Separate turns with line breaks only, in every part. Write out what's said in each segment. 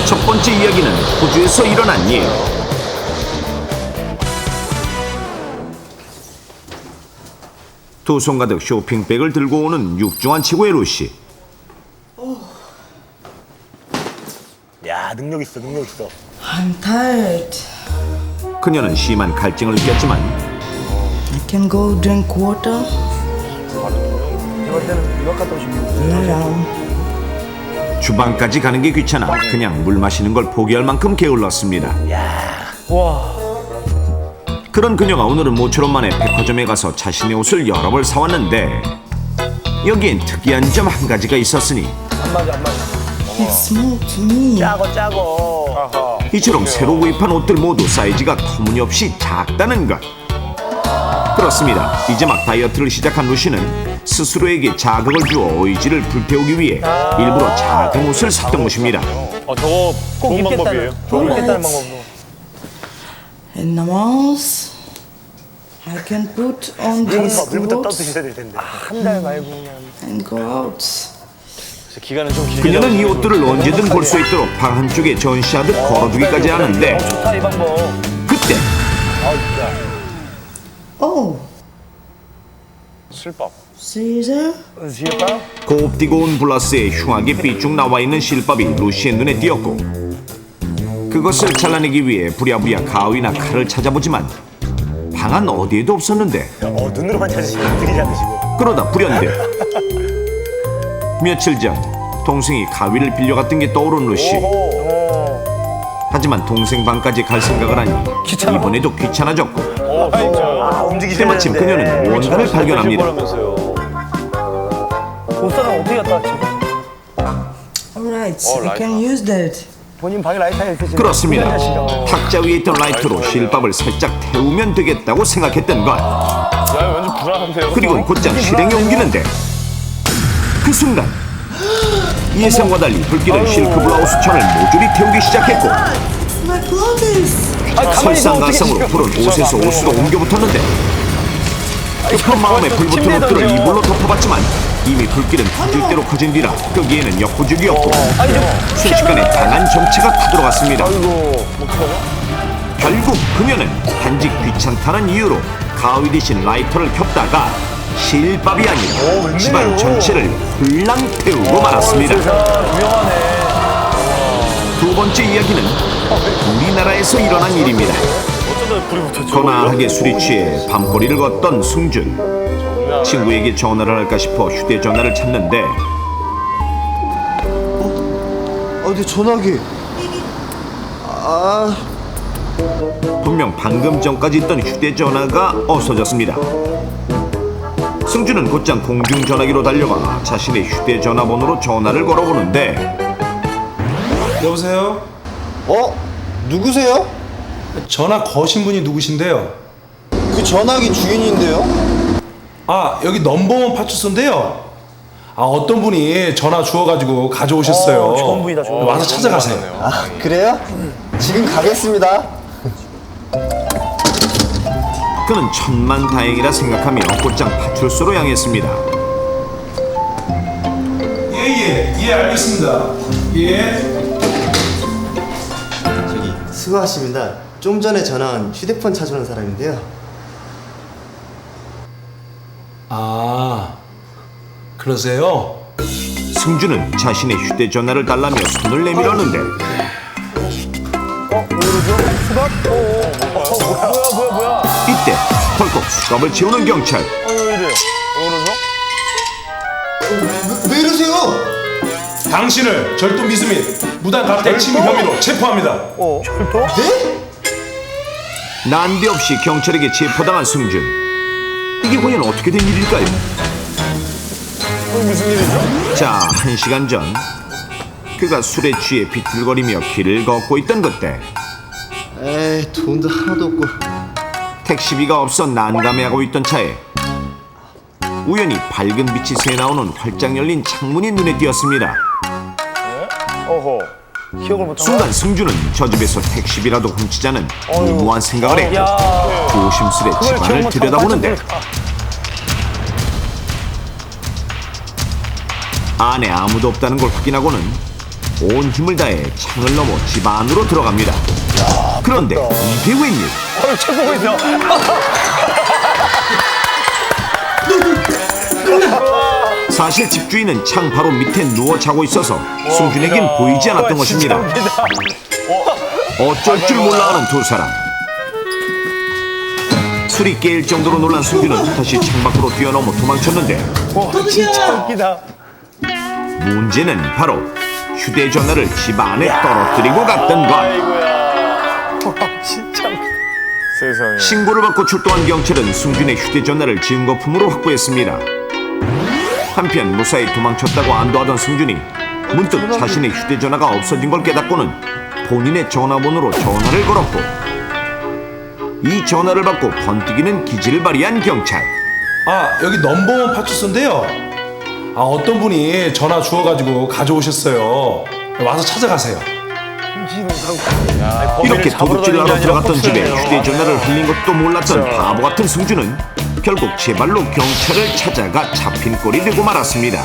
첫 번째 이야기는 호주에서 일어난 일. 두 손 가득 쇼핑백을 들고 오는 육중한 체구의 루시.
야, 능력 있어, 능력 있어.
I'm tired.
그녀는 심한 갈증을 느꼈지만
I can go drink water.
이럴 때는 유학 갔다 오신 분.
No.
주방까지 가는 게 귀찮아 그냥 물 마시는 걸 포기할 만큼 게을렀습니다.
와,
그런 그녀가 오늘은 모처럼 만에 백화점에 가서 자신의 옷을 여러 벌 사왔는데 여기엔 특이한 점 한 가지가 있었으니
안 맞아, 안 맞아.
It's small to me.
짜고. 아하.
이처럼 새로 구입한 옷들 모두 사이즈가 터무니없이 작다는 것. 그렇습니다. 이제 막 다이어트를 시작한 루시는 스스로에게 자극을 주어 의지를 불태우기 위해 일부러 작은 옷을 샀던 것입니다.
저거 좋은 방법이에요.
꼭 입겠다는 방법으로.
And now I can put on these
물부터
clothes
떠드셔야 될 텐데. 한 달 말고 그냥.
and go out.
기간은 좀 길게.
그녀는 이 옷들을 언제든 볼 수 있도록 방 한쪽에 전시하듯 걸어두기까지 하는데
좋다, 이 방법.
그때
아, 진짜.
Oh,
실밥.
Caesar?
지혜빠?
곱디고 온 블라스에 흉하게 삐쭉 나와 있는 실밥이 루시의 눈에 띄었고 그것을 잘라내기 위해 부랴부랴 가위나 칼을 찾아보지만 방 안 어디에도 없었는데
눈으로만 찾으시면 느리지 않으시고.
그러다 불현듯 며칠 전 동생이 가위를 빌려갔던 게 떠오른 루시. 하지만 동생 방까지 갈 생각을 하니 이번에도 귀찮아졌고
아, 움직이셔야
때마침
되는데.
그녀는 무언가를 발견합니다.
옷사람 어떻게 갔다 왔지?
Alright, I can use that.
본인 방에 라이터에 있으시네.
그렇습니다. 탁자 위에 있던 라이터로 실밥을 살짝 태우면 되겠다고 생각했던 것.
야, 완전 불안한데요.
그리고 곧장 실행에 옮기는데 그 순간 예상과 달리 불길은 실크 블라우스 천을 모조리 태우기 시작했고
My clothes!
설상가상으로 불은 옷에서 옷으로 옮겨붙었는데 급한 마음에 불붙은 옷들을 이불로 덮어봤지만 이미 불길은 터질 대로 커진 뒤라 끄기에는 역부족이었고 순식간에 강한 정체가 타들어갔습니다. 결국 그녀는 단지 귀찮다는 이유로 가위 대신 라이터를 켰다가 실밥이 아닌 집안 전체를 불랑 태우고 말았습니다. 두 번째 이야기는 우리나라에서 일어난 일입니다.
어쩌다 불이 붙었죠.
거나하게 술이 취해 밤거리를 걷던 승준. 친구에게 전화를 할까 싶어 휴대전화를 찾는데
내 전화기.
분명 방금 전까지 있던 휴대전화가 없어졌습니다. 승준은 곧장 공중전화기로 달려가 자신의 휴대전화 번호로 전화를 걸어보는데
여보세요?
누구세요?
전화 거신 분이 누구신데요?
그 전화기 주인인데요.
여기 넘버원 파출소인데요. 어떤 분이 전화 주워가지고 가져오셨어요.
좋은 분이다, 좋은 분.
와서 찾아가세요.
그래요? 지금 가겠습니다.
그는 천만다행이라 생각하며 곧장 파출소로 향했습니다.
예, 알겠습니다. 예.
수고하십니다. 좀 전에 전화한 휴대폰 찾아오는 사람인데요.
그러세요?
승준은 자신의 휴대전화를 달라며 손을 내밀었는데
뭐야.
이때 덜컥 수갑을 채우는 경찰.
왜 이래? 왜 그러죠?
왜 이러세요?
당신을 절도 미수 및 무단 가택 침입 혐의로 체포합니다.
절도?
네?
난데없이 경찰에게 체포당한 승준. 이게 과연 어떻게 된 일일까요?
무슨 일이죠?
자, 1시간 전 그가 술에 취해 비틀거리며 길을 걷고 있던 그때
에이, 돈도 하나도 없고.
택시비가 없어 난감해하고 있던 차에 우연히 밝은 빛이 새나오는 활짝 열린 창문이 눈에 띄었습니다.
어허. 기억을 못한
순간 승준은 저 집에서 택시비라도 훔치자는 무모한 생각을 해 조심스레 집안을 들여다보는데 안에 아무도 없다는 걸 확인하고는 온 힘을 다해 창을 넘어 집 안으로 들어갑니다. 그런데 이게 웬일?
쳐보고 있어.
사실 집주인은 창 바로 밑에 누워 자고 있어서 승준에겐 보이지 않았던 것입니다. 어쩔 줄 몰라 하는 두 사람. 술이 깨일 정도로 놀란 승준은 다시 창밖으로 뛰어넘어 도망쳤는데
진짜 웃기다.
문제는 바로 휴대전화를 집 안에 떨어뜨리고 갔던 것.
진짜.
세상에.
신고를 받고 출동한 경찰은 승준의 휴대전화를 증거품으로 확보했습니다. 한편 무사히 도망쳤다고 안도하던 승준이 문득 자신의 휴대전화가 없어진 걸 깨닫고는 본인의 전화번호로 전화를 걸었고, 이 전화를 받고 번뜩이는 기질을 발휘한 경찰.
아, 여기 넘버원 파출소인데요. 아, 어떤 분이 전화 주워가지고 가져오셨어요. 와서 찾아가세요.
이렇게 도둑질을 하러 들어갔던 집에 휴대전화를 흘린 것도 몰랐던 바보 같은 승준은 결국 제 발로 경찰을 찾아가 잡힌 꼴이 되고 말았습니다.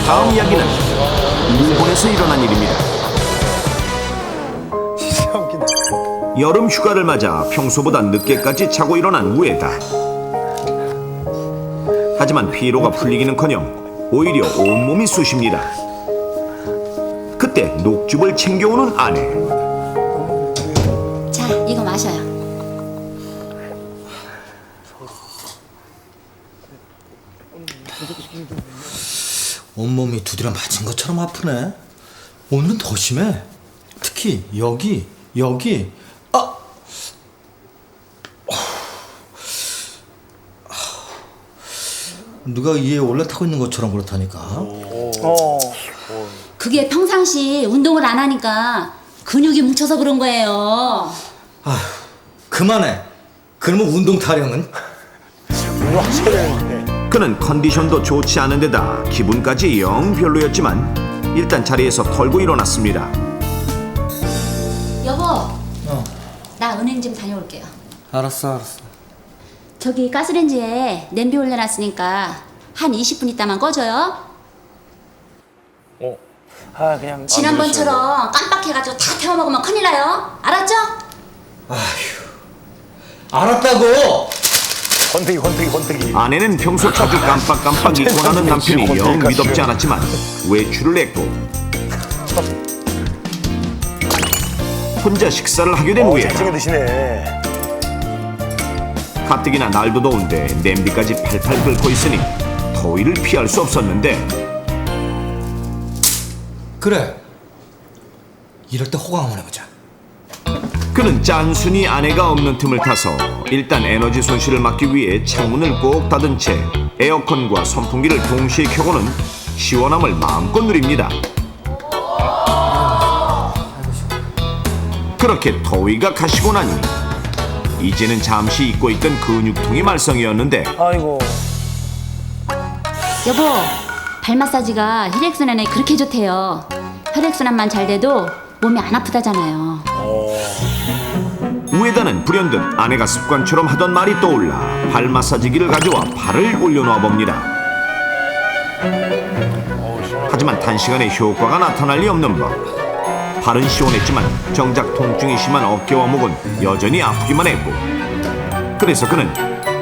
다음 이야기는 일본에서 일어난 일입니다. 여름 휴가를 맞아 평소보다 늦게까지 자고 일어난 우에다. 하지만 피로가 풀리기는커녕 오히려 온몸이 쑤십니다. 그때 녹즙을 챙겨오는 아내.
자, 이거 마셔요.
온몸이 두드려 맞은 것처럼 아프네. 오늘은 더 심해. 특히 여기. 아! 누가 위에 올라타고 있는 것처럼 그렇다니까.
그게 평상시 운동을 안 하니까 근육이 뭉쳐서 그런 거예요.
아휴, 그만해. 그러면 운동 타령은?
운동하셔야 되는데.
그는 컨디션도 좋지 않은 데다 기분까지 영 별로였지만 일단 자리에서 털고 일어났습니다.
여보, 나 은행 좀 다녀올게요.
알았어.
저기 가스레인지에 냄비 올려놨으니까 한 20분 있다만 꺼줘요.
아 그냥.
지난번처럼 깜빡해가지고 다 태워 먹으면 큰일 나요. 알았죠?
알았다고!
권태기.
아내는 평소 자주 깜빡깜빡 잊고 나는 남편이 영 미덥지 않았지만 외출을 했고 혼자 식사를 하게 된 후에
잘 챙겨 드시네.
가뜩이나 날도 더운데 냄비까지 팔팔 끓고 있으니 더위를 피할 수 없었는데
그래. 이럴 때 호강 한번 해보자.
그는 짠순이 아내가 없는 틈을 타서 일단 에너지 손실을 막기 위해 창문을 꼭 닫은 채 에어컨과 선풍기를 동시에 켜고는 시원함을 마음껏 누립니다. 그렇게 더위가 가시고 나니 이제는 잠시 잊고 있던 근육통이 말썽이었는데
아이고.
여보, 발 마사지가 혈액순환에 그렇게 좋대요. 혈액순환만 잘 돼도 몸이 안 아프다잖아요.
우에다는 불현듯 아내가 습관처럼 하던 말이 떠올라 발 마사지기를 가져와 발을 올려놓아 봅니다. 하지만 단시간에 효과가 나타날 리 없는 법. 발은 시원했지만 정작 통증이 심한 어깨와 목은 여전히 아프기만 했고, 그래서 그는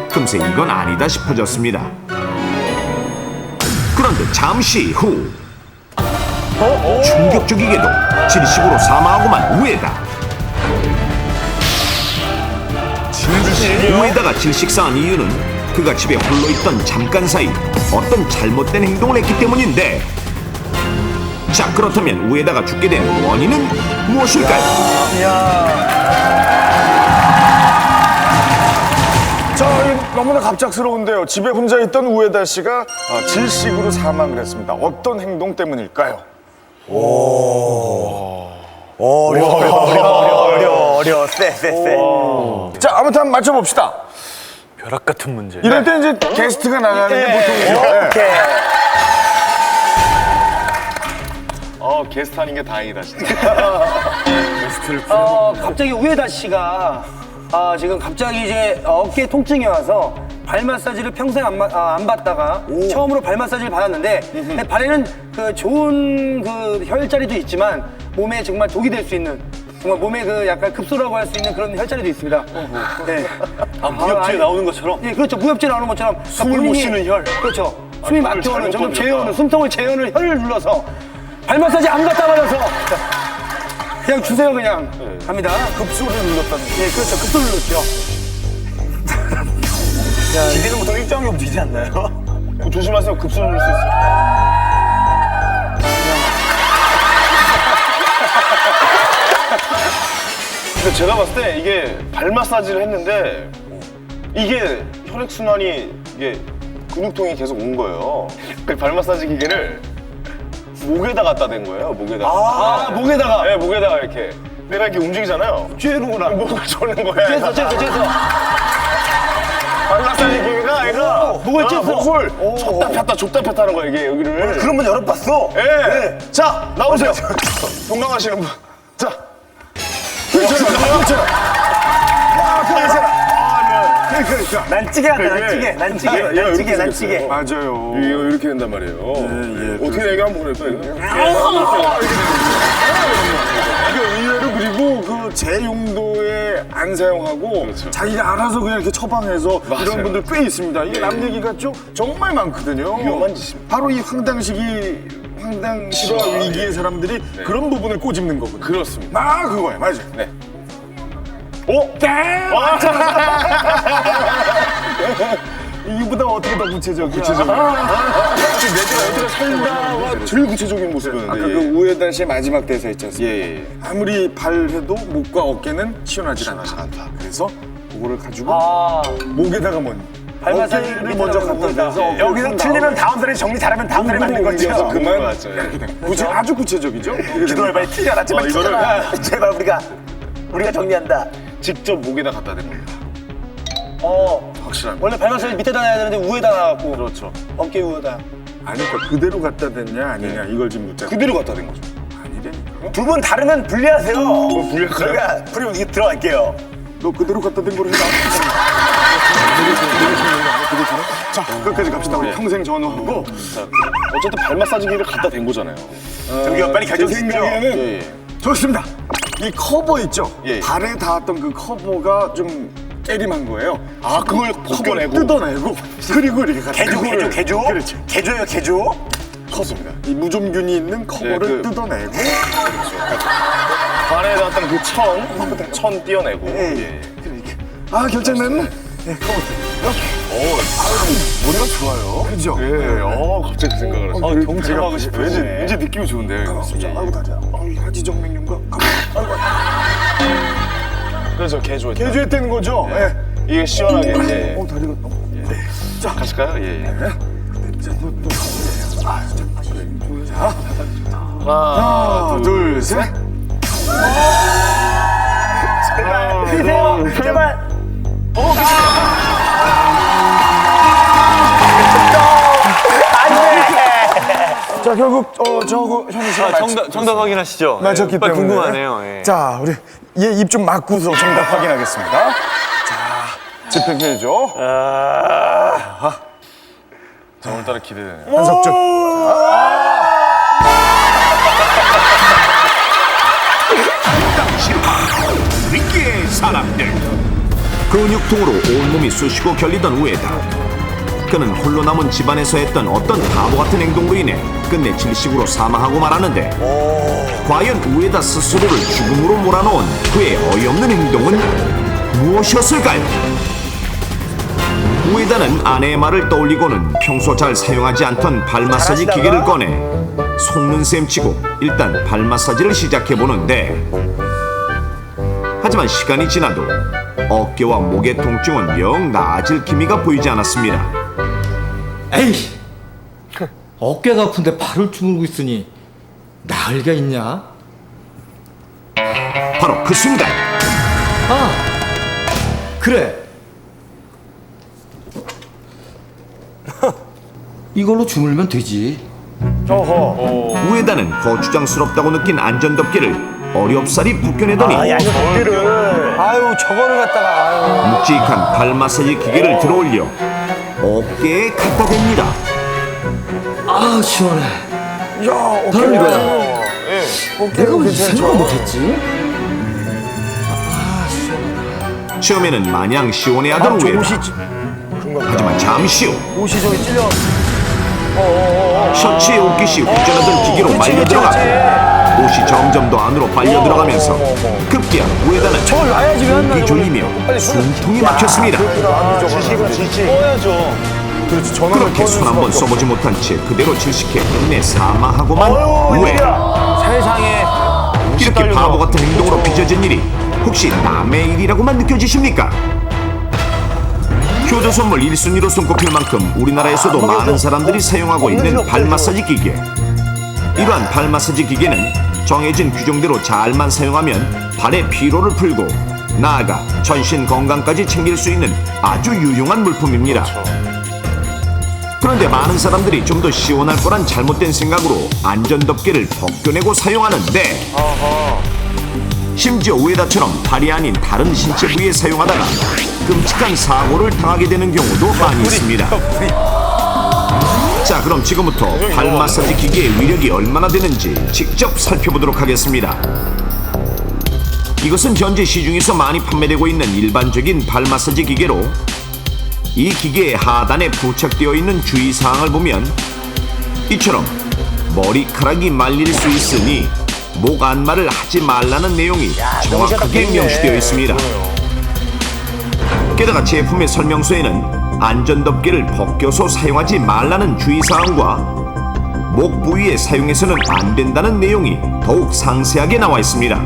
금세 이건 아니다 싶어졌습니다. 그런데 잠시 후 충격적이게도 질식으로 사망하고만 우에다. 우에다가 질식사한 이유는 그가 집에 홀로 있던 잠깐 사이 어떤 잘못된 행동을 했기 때문인데, 자, 그렇다면 우에다가 죽게 된 원인은 무엇일까요?
자, 너무나 갑작스러운데요. 집에 혼자 있던 우에다 씨가 질식으로 사망을 했습니다. 어떤 행동 때문일까요?
어려. 쎄.
자, 아무튼 한번 맞춰봅시다.
벼락 같은 문제.
이럴 때 이제 게스트가 나가는 게 보통이죠.
오케이.
게스트 하는 게 다행이다, 진짜.
갑자기 우에다 씨가 지금 갑자기 이제 어깨 통증이 와서 발 마사지를 평생 안 받다가 처음으로 발 마사지를 받았는데 발에는 그 좋은 그 혈자리도 있지만 몸에 정말 독이 될 수 있는 정말 몸에 그 약간 급소라고 할 수 있는 그런 혈자리도 있습니다. 네.
무협지에 나오는 것처럼?
네, 그렇죠. 무협지에 나오는 것처럼
숨을 못 쉬는 혈.
그렇죠. 숨이
발을
막혀오는 점점
잘못
재어오는 숨통을 재어오는 혈을 눌러서 발 마사지 안 갖다 받아서 그냥 주세요 그냥 갑니다.
급소를 눌렀다는
네, 그렇죠. 급소를 눌렀죠.
기대는 보통 일정이 움직이지 않나요?
조심하세요. 급소를 누를 수 있어요. 근데 제가 봤을 때 이게 발 마사지를 했는데 이게 혈액순환이 이게 근육통이 계속 온 거예요. 그 발 마사지 기계를 목에다 갖다 댄 거예요. 목에다가.
목에다가.
네, 목에다가 이렇게. 내가 이렇게 움직이잖아요.
쬐는구나.
목을 조는 거야.
쬐서.
발 마사지 기계가 얘가
목을 쬐서.
목을 줬다 폈다 하는 거야 이게 여기를.
그런 분 열어봤어?
예. 자, 나오세요. 동감하시는 분. 자. 그렇죠.
난 찌개 한다, 난 찌개.
맞아요. 이거 이렇게 된단 말이에요. 어떻게 얘기 한번 해볼까요? 이거 의외로 그리고 그 제 용도에 안 사용하고 자기가 알아서 그냥 이렇게 처방해서 이런 분들 꽤 있습니다. 이게 남 얘기가 정말 많거든요.
위험한 짓입니다.
바로 이 황당시와 위기의 사람들이 그런 부분을 꼬집는 거거든요.
그렇습니다.
그거예요. 맞아요.
네.
오! 이보다 어떻게 더 구체적이야? 내가 살다가 제일 구체적인 모습이었는데. 아까 그 우에달 씨의 마지막 대사 있지 않습니까? 아무리 발해도 목과 어깨는 시원하지 않다. 그래서 그거를 가지고 목에다가
발 마사지를
어깨를 먼저 갖다 대서
여기서 틀리면 다음 사람이 정리 잘하면 다음 사람이 맞는 거죠.
그만 아주 구체적이죠.
기도를 많이 틀려라. 제발 틀려라. 제발 우리가 정리한다.
직접 목에다 갖다 댄 겁니다. 확실합니다.
원래 발 마사지 밑에다 놔야 되는데 우에다 놔갖고.
그렇죠.
어깨 우에다.
아니 그러니까 그대로 갖다 댔냐 아니냐 이걸 지금 묻자. 그대로 갖다 댄 거죠. 아니라니까.
두 분 다르면 분리하세요.
분리할까요?
저희가 분리 들어갈게요.
너 그대로 갖다 댄 거로 해라. 자, 끝까지 갑시다. 우리 평생 전후하고. 어쨌든 발 마사지기를 갖다 댄 거잖아요.
저기요, 빨리
제
결정 주시죠.
생각에는 좋습니다. 이 커버 있죠?
예.
발에 닿았던 그 커버가 좀 깨림한 거예요. 그걸
벗겨내고.
뜯어내고 그리고 이렇게 갖다
개조?
그렇지.
개조예요, 개조?
컸습니다. 이 무좀균이 있는 커버를 뜯어내고
발에 닿았던 그 천 띄어내고.
결정됐네. 머리가 좋아요. 그죠? 갑자기 그 생각을 했어요.
동참하고 싶어요.
왠지 느낌이 좋은데요. 아이고 다리야. 하지정맥류인가?
그래서 개조.
개조했다는 거죠? 예.
이게 시원하게 이제.
다리가.
자, 가실까요? 예.
하나, 둘, 셋.
제발.
자, 결국 저거 현우 씨가
정답 확인하시죠.
맞췄기 때문에
궁금하네요. 예.
자, 우리 얘 입 좀 막고서 정답 확인하겠습니다. 자, 집행해야죠.
자, 오늘따라 기대되네요.
한석준.
위기의 사람들. 근육통으로 온몸이 쑤시고 결리던 우에다. 그는 홀로 남은 집안에서 했던 어떤 바보 같은 행동으로 인해 끝내 질식으로 사망하고 말았는데 과연 우에다 스스로를 죽음으로 몰아넣은 그의 어이없는 행동은 무엇이었을까요? 우에다는 아내의 말을 떠올리고는 평소 잘 사용하지 않던 발 마사지 기계를 꺼내 속는 셈 치고 일단 발 마사지를 시작해보는데 하지만 시간이 지나도 어깨와 목의 통증은 영 나아질 기미가 보이지 않았습니다.
에이, 어깨가 아픈데 발을 주물고 있으니 나을 리가 있냐?
바로 그 순간
그래. 이걸로 주물면 되지.
우에다는 거추장스럽다고 느낀 안전덮개를 어렵사리 벗겨내더니
아유 저거를 갖다가
묵직한 발 마사지 기계를 들어올려 어깨에 갖다 댑니다.
아 시원해.
야,
다른 거야.
내가
왜 생각 못했지?
처음에는 마냥 시원해하던 우에다. 하지만 잠시 후
옷이 저기 찔려.
셔츠에 옷깃이 휘저어든 기계로 말려 들어가고 옷이 점점 더 안으로 빨려 들어가면서 급기야 우에다는
저걸 놔야지 왜 안 놔요?
목이 졸리며 숨통이 막혔습니다.
꺼야죠.
그렇지, 전화를
그렇게 손 한 번 써보지 못한 채 그대로 질식해 끝내 사망하고만 왜
세상에.
이렇게 바보 같은 행동으로 빚어진 일이 혹시 남의 일이라고만 느껴지십니까? 효도 선물 1순위로 손꼽힐 만큼 우리나라에서도 많은 사람들이 사용하고 있는 발 마사지 기계. 이러한 발 마사지 기계는 정해진 규정대로 잘만 사용하면 발의 피로를 풀고 나아가 전신 건강까지 챙길 수 있는 아주 유용한 물품입니다. 그런데 많은 사람들이 좀 더 시원할 거란 잘못된 생각으로 안전덮개를 벗겨내고 사용하는데 심지어 우에다처럼 발이 아닌 다른 신체 부위에 사용하다가 끔찍한 사고를 당하게 되는 경우도 많이 있습니다. 자, 그럼 지금부터 발 마사지 기계의 위력이 얼마나 되는지 직접 살펴보도록 하겠습니다. 이것은 현재 시중에서 많이 판매되고 있는 일반적인 발 마사지 기계로 이 기계의 하단에 부착되어 있는 주의사항을 보면 이처럼 머리카락이 말릴 수 있으니 목 안마를 하지 말라는 내용이 정확하게 명시되어 있습니다. 게다가 제품의 설명서에는 안전덮개를 벗겨서 사용하지 말라는 주의사항과 목 부위에 사용해서는 안 된다는 내용이 더욱 상세하게 나와 있습니다.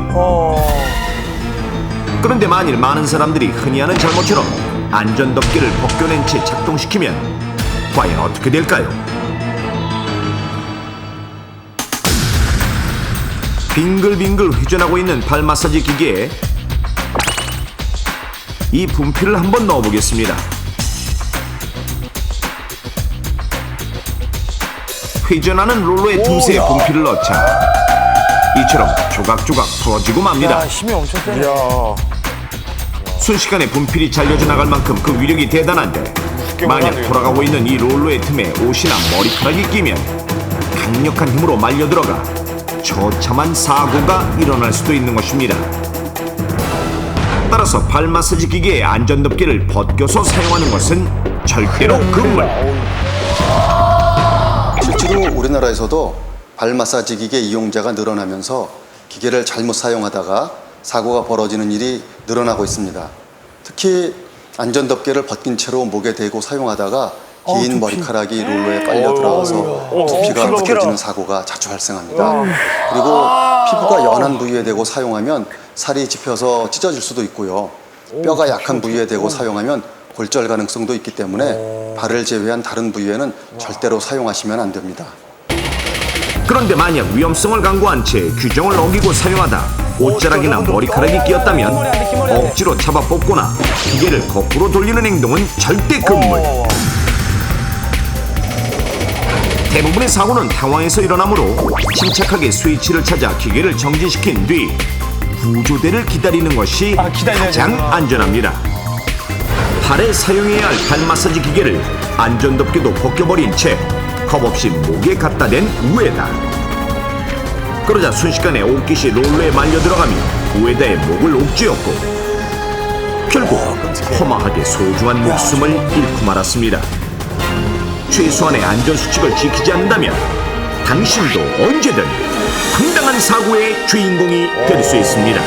그런데 만일 많은 사람들이 흔히 하는 잘못처럼 안전덮개를 벗겨낸 채 작동시키면 과연 어떻게 될까요? 빙글빙글 회전하고 있는 발 마사지 기계에 이 분필을 한번 넣어보겠습니다. 회전하는 롤러의 틈새에 분필을 넣자 이처럼 조각조각 풀어지고 맙니다.
힘이 엄청 세네.
순식간에 분필이 잘려져 나갈 만큼 그 위력이 대단한데 만약 돌아가고 있는 이 롤러의 틈에 옷이나 머리카락이 끼면 강력한 힘으로 말려 들어가 처참한 사고가 일어날 수도 있는 것입니다. 따라서 발 마사지 기계의 안전덮개를 벗겨서 사용하는 것은 절대로 금물.
실제로 우리나라에서도 발 마사지 기계 이용자가 늘어나면서 기계를 잘못 사용하다가 사고가 벌어지는 일이 늘어나고 있습니다. 특히 안전덮개를 벗긴 채로 목에 대고 사용하다가 긴 머리카락이 롤러에 빨려 들어가서 두피가 부러지는 사고가 자주 발생합니다. 그리고 피부가 연한 부위에 대고 사용하면 살이 짚혀서 찢어질 수도 있고요. 뼈가 약한 부위에 대고 사용하면 골절 가능성도 있기 때문에 발을 제외한 다른 부위에는 절대로 사용하시면 안 됩니다.
그런데 만약 위험성을 강구한 채 규정을 어기고 사용하다 옷자락이나 머리카락이 끼었다면 억지로 잡아 뽑거나 기계를 거꾸로 돌리는 행동은 절대 금물. 대부분의 사고는 당황해서 일어나므로 침착하게 스위치를 찾아 기계를 정지시킨 뒤 구조대를 기다리는 것이 가장 안전합니다. 발에 사용해야 할 발 마사지 기계를 안전덮개도 벗겨버린 채 겁없이 목에 갖다 댄 우에다. 그러자 순식간에 옷깃이 롤러에 말려 들어가며 우에다의 목을 옥죄었고 결국 허망하게 소중한 목숨을 잃고 말았습니다. 최소한의 안전수칙을 지키지 않는다면 당신도 언제든 황당한 사고의 주인공이 될 수 있습니다.